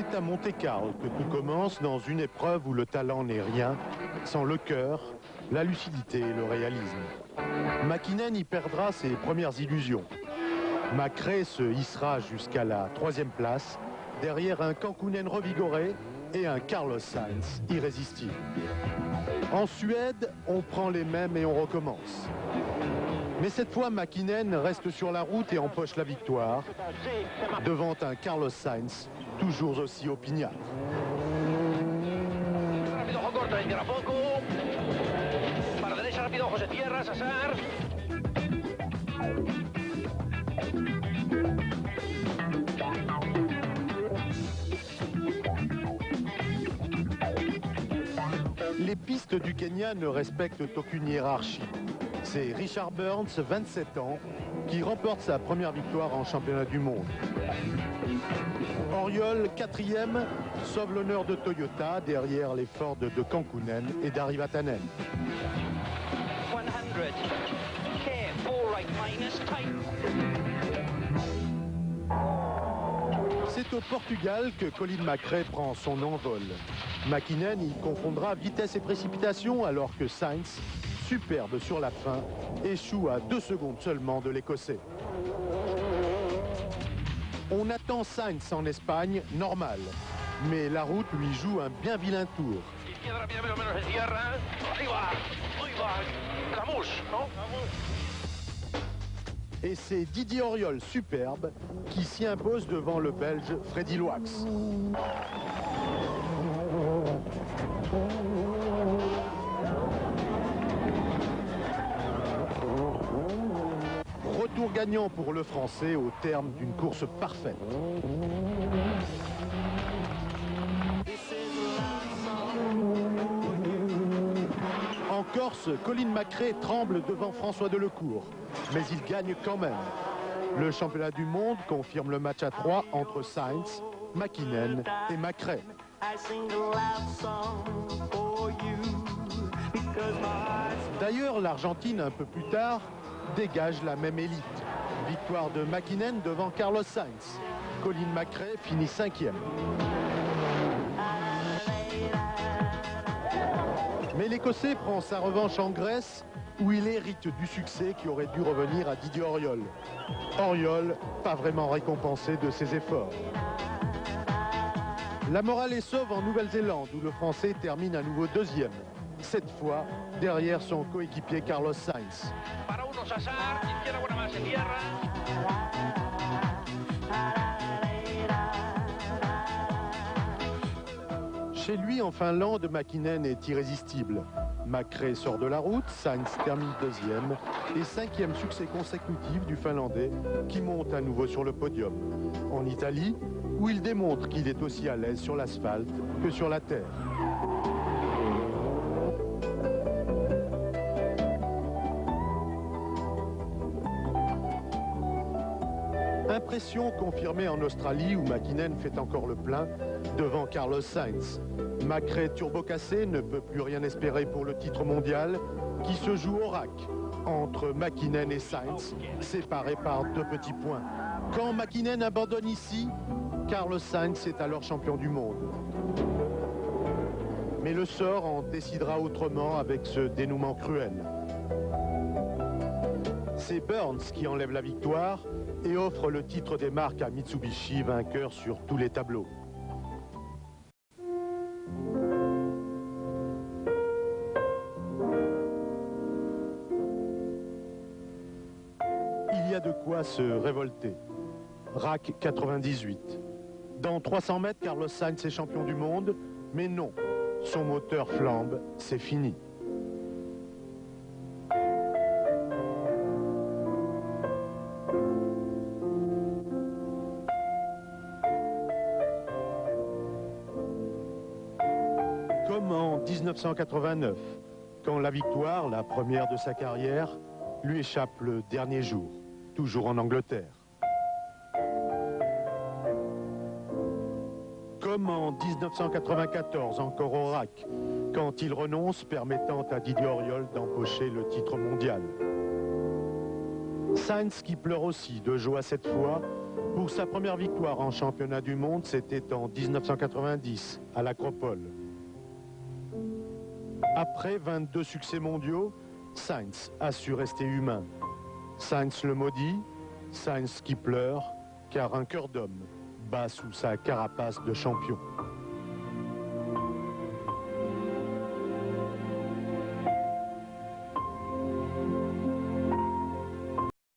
C'est à Monte-Carlo que tout commence dans une épreuve où le talent n'est rien, sans le cœur, la lucidité et le réalisme. Mäkinen y perdra ses premières illusions. McRae se hissera jusqu'à la 3e place, derrière un Kankkunen revigoré et un Carlos Sainz irrésistible. En Suède, on prend les mêmes et on recommence. Mais cette fois, Mäkinen reste sur la route et empoche la victoire, devant un Carlos Sainz toujours aussi opiniâtre. Les pistes du Kenya ne respectent aucune hiérarchie. C'est Richard Burns, 27 ans, qui remporte sa première victoire en championnat du monde. Oriol, 4e, sauve l'honneur de Toyota derrière les Ford de Kankkunen et d'Ari Vatanen. C'est au Portugal que Colin McRae prend son envol. Mäkinen y confondra vitesse et précipitation alors que Sainz, superbe sur la fin, échoue à 2 secondes seulement de l'Écossais. On attend Sainz en Espagne, normal. Mais la route lui joue un bien vilain tour. Et c'est Didier Auriol, superbe, qui s'y impose devant le Belge Freddy Loax. Retour gagnant pour le Français au terme d'une course parfaite. En Corse, Colin McRae tremble devant François Delecourt, mais il gagne quand même. Le championnat du monde confirme le match à 3 entre Sainz, Mäkinen et McRae. D'ailleurs, l'Argentine, un peu plus tard, dégage la même élite. Victoire de Mäkinen devant Carlos Sainz. Colin McRae finit 5e. Mais l'Écossais prend sa revanche en Grèce, où il hérite du succès qui aurait dû revenir à Didier Auriol. Auriol, pas vraiment récompensé de ses efforts. La morale est sauve en Nouvelle-Zélande, où le Français termine à nouveau 2e. Cette fois, derrière son coéquipier Carlos Sainz. Chez lui, en Finlande, Mäkinen est irrésistible. McRae sort de la route, Sainz termine 2e et 5e succès consécutif du Finlandais qui monte à nouveau sur le podium. En Italie, où il démontre qu'il est aussi à l'aise sur l'asphalte que sur la terre. Impression confirmée en Australie où Mäkinen fait encore le plein devant Carlos Sainz. McRae turbocassé ne peut plus rien espérer pour le titre mondial qui se joue au rack entre Mäkinen et Sainz, séparés par 2 petits points. Quand Mäkinen abandonne ici, Carlos Sainz est alors champion du monde. Mais le sort en décidera autrement avec ce dénouement cruel. C'est Burns qui enlève la victoire et offre le titre des marques à Mitsubishi, vainqueur sur tous les tableaux. Il y a de quoi se révolter. RAC 98. Dans 300 mètres, Carlos Sainz est champion du monde, mais non, son moteur flambe, c'est fini. Comme en 1989, quand la victoire, la première de sa carrière, lui échappe le dernier jour, toujours en Angleterre. Comme en 1994, encore au RAC, quand il renonce, permettant à Didier Auriol d'empocher le titre mondial. Sainz qui pleure aussi de joie cette fois, Pour sa première victoire en championnat du monde, c'était en 1990, à l'Acropole. Après 22 succès mondiaux, Sainz a su rester humain. Sainz le maudit, Sainz qui pleure, car un cœur d'homme bat sous sa carapace de champion.